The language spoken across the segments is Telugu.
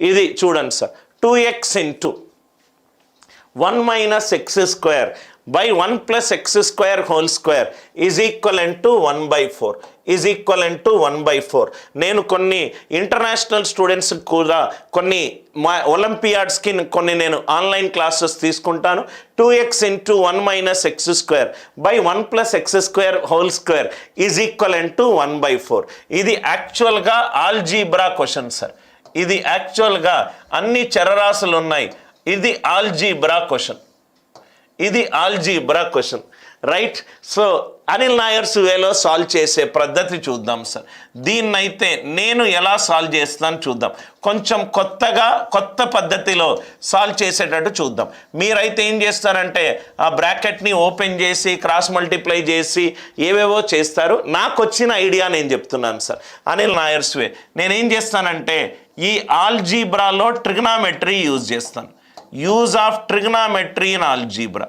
ఇది చూడండి sir, 2x into 1 minus X square by 1 plus X square whole square is equivalent to 1/4 is equivalent to 1/4. నేను కొన్ని ఇంటర్నేషనల్ స్టూడెంట్స్ కూడా కొన్ని ఒలింపియాడ్స్కి కొన్ని నేను ఆన్లైన్ క్లాసెస్ తీసుకుంటాను. 2x into 1 minus X square by 1 plus X square whole square is equivalent to 1/4. ఇది యాక్చువల్గా ఆల్జీబ్రా క్వశ్చన్ సార్. ఇది యాక్చువల్గా అన్ని చరరాశులు ఉన్నాయి. ఇది ఆల్జీబ్రా క్వశ్చన్, ఇది algebra question, right? So Anil Nair's వేలో సాల్వ్ చేసే పద్ధతి చూద్దాం సార్. దీన్నైతే నేను ఎలా సాల్వ్ చేస్తాను చూద్దాం. కొంచెం కొత్త పద్ధతిలో సాల్వ్ చేసేటట్టు చూద్దాం. మీరైతే ఏం చేస్తారంటే ఆ బ్రాకెట్ని ఓపెన్ చేసి క్రాస్ మల్టిప్లై చేసి ఏవేవో చేస్తారు. నాకు వచ్చిన ఐడియా నేను చెప్తున్నాను సార్. అనిల్ నాయర్స్ వే నేనేం చేస్తానంటే ఈ ఆల్జీబ్రాలో ట్రిగ్నామెట్రీ యూజ్ చేస్తాను. Use of trigonometry in algebra.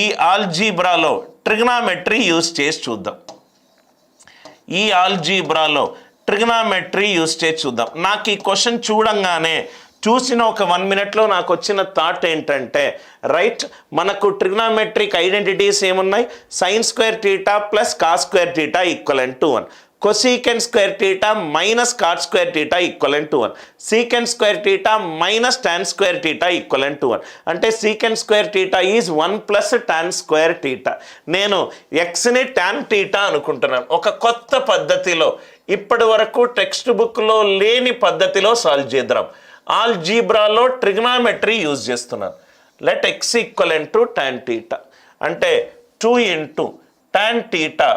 ఈ ఆల్జీబ్రాలో ట్రిగ్నామెట్రీ యూజ్ చేసి చూద్దాం. ఈ ఆల్జీబ్రాలో ట్రిగ్నామెట్రీ యూజ్ చేసి చూద్దాం. నాకు ఈ క్వశ్చన్ చూడంగానే చూసిన ఒక 1 మినిట్లో నాకు వచ్చిన థాట్ ఏంటంటే, రైట్, మనకు ట్రిగ్నామెట్రిక్ ఐడెంటిటీస్ ఏమున్నాయి? Sine square theta plus cos square theta equivalent to 1, cosecant square theta minus cot square theta equivalent to 1, secant square theta minus tan square theta equivalent to 1. అంటే secant square theta is 1 plus tan square theta. నేను ఎక్స్ని టాన్ థీటా అనుకుంటున్నాను. ఒక కొత్త పద్ధతిలో, ఇప్పటి వరకు టెక్స్ట్ బుక్లో లేని పద్ధతిలో సాల్వ్ చేద్దాం. ఆల్జీబ్రాలో ట్రిగ్నామెట్రీ యూజ్ చేస్తున్నాను. Let X equivalent to tan theta అంటే 2 ఇంటూ tan theta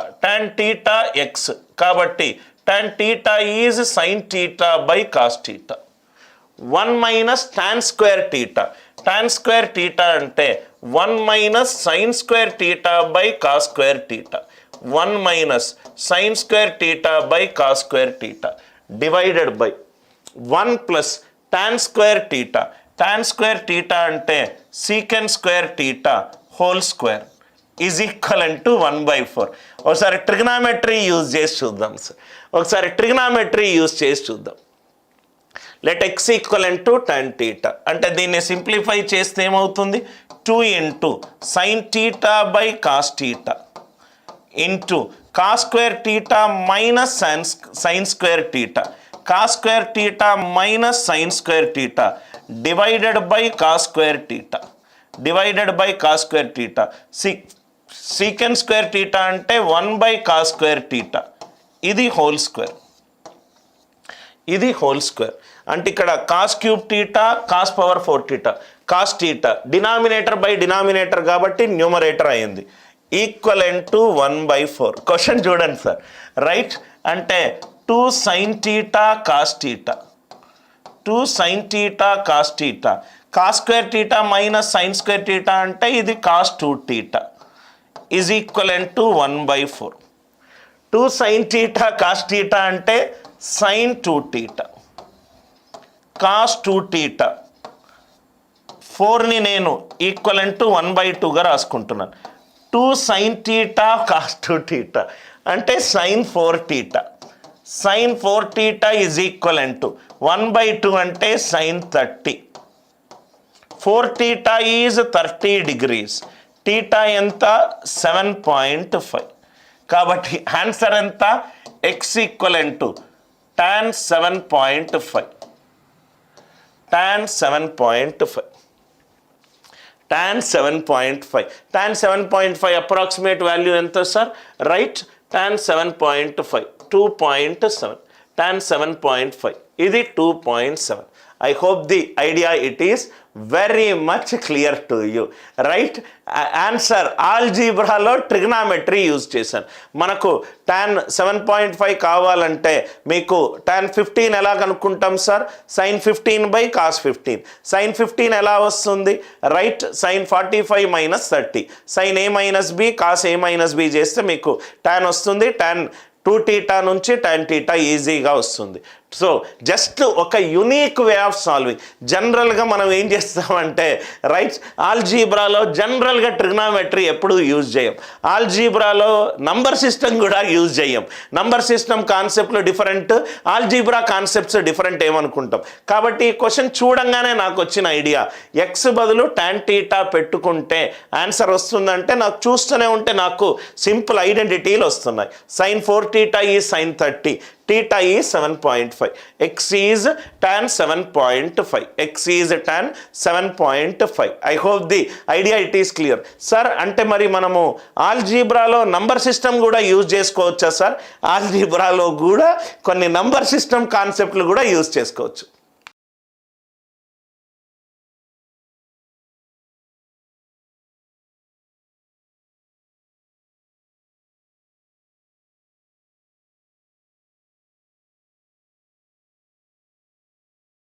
x కాబట్టి tan theta is sin theta by cos theta. 1 minus tan square theta అంటే 1 minus sin square theta by cos square theta. 1 minus sin square theta by cos square theta divided by 1 plus tan square theta అంటే secant square theta whole square is equivalent to 1/4. ఒకసారి ట్రిగ్నామెట్రీ యూజ్ చేసి చూద్దాం. Let X equivalent to tan theta అంటే దీన్ని సింప్లిఫై చేస్తే ఏమవుతుంది? 2 into sine theta by cos theta into cos square theta minus sign square theta, cos square theta minus sign square theta divided by cos square theta. Secant square theta అంటే 1/cos స్క్వేర్ థీటా. ఇది హోల్ స్క్వేర్ అంటే ఇక్కడ cos cube theta, cos power 4 theta, cos theta denominator by denominator కాబట్టి న్యూమరేటర్ అయింది. Equivalent to 1/4. క్వశ్చన్ చూడండి సార్, రైట్? అంటే 2 sin theta cos theta, 2 sin theta cos theta, cos square theta minus sign square theta అంటే ఇది cos 2 theta is equivalent to 1/4. 2 sin theta cos theta అంటే sin 2 theta, cos 2 theta. 4ని నేను equivalent to 1/2గా రాసుకుంటున్నాను. 2 sin theta cos 2 theta అంటే sin 4 theta. sin 4 theta is equivalent to 1/2 అంటే sin 30. 4 theta is 30 degrees. Theta ఎంత? 7.5. కాబట్టి ఆన్సర్ ఎంత? X equivalent to tan 7.5. tan 7.5 approximate value ఎంత సార్? Right, tan 7.5 2.7. tan 7.5 ఇది 2.7. I hope the idea it is very much clear to you, right? Answer ఆల్జీబ్రాలో ట్రిగ్నామెట్రీ యూజ్ చేశాను. మనకు tan 7.5 కావాలంటే మీకు tan 15 ఎలా కనుక్కుంటాం సార్? sin 15/cos 15. sin 15 ఎలా వస్తుంది? Right, sin 45 - 30. sin a - b cos a - b చేస్తే మీకు tan వస్తుంది. tan 2 theta నుంచి tan theta ఈజీగా వస్తుంది. సో జస్ట్ ఒక యూనిక్ వే ఆఫ్ సాల్వింగ్. జనరల్గా మనం ఏం చేస్తామంటే రైట్, ఆల్జీబ్రాలో జనరల్గా ట్రిగ్నామెట్రీ ఎప్పుడు యూజ్ చేయం, ఆల్జీబ్రాలో నంబర్ సిస్టమ్ కూడా యూజ్ చేయం. నంబర్ సిస్టమ్ కాన్సెప్ట్లు డిఫరెంట్, ఆల్జీబ్రా కాన్సెప్ట్స్ డిఫరెంట్ ఏమనుకుంటాం. కాబట్టి ఈ క్వశ్చన్ చూడంగానే నాకు వచ్చిన ఐడియా, ఎక్స్ బదులు tan θ పెట్టుకుంటే ఆన్సర్ వస్తుందంటే నాకు చూస్తూనే ఉంటే నాకు సింపుల్ ఐడెంటిటీలు వస్తున్నాయి. sin 4θ ఈ sin 30, θ is 7.5, x is tan 7.5, x is tan 7.5. I hope the idea it is clear. Sir అంటే మరి మనము ఆల్జీబ్రాలో నంబర్ సిస్టమ్ కూడా యూజ్ చేసుకోవచ్చా సార్? ఆల్జీబ్రాలో కూడా కొన్ని నంబర్ సిస్టమ్ కాన్సెప్ట్లు కూడా యూజ్ చేసుకోవచ్చు.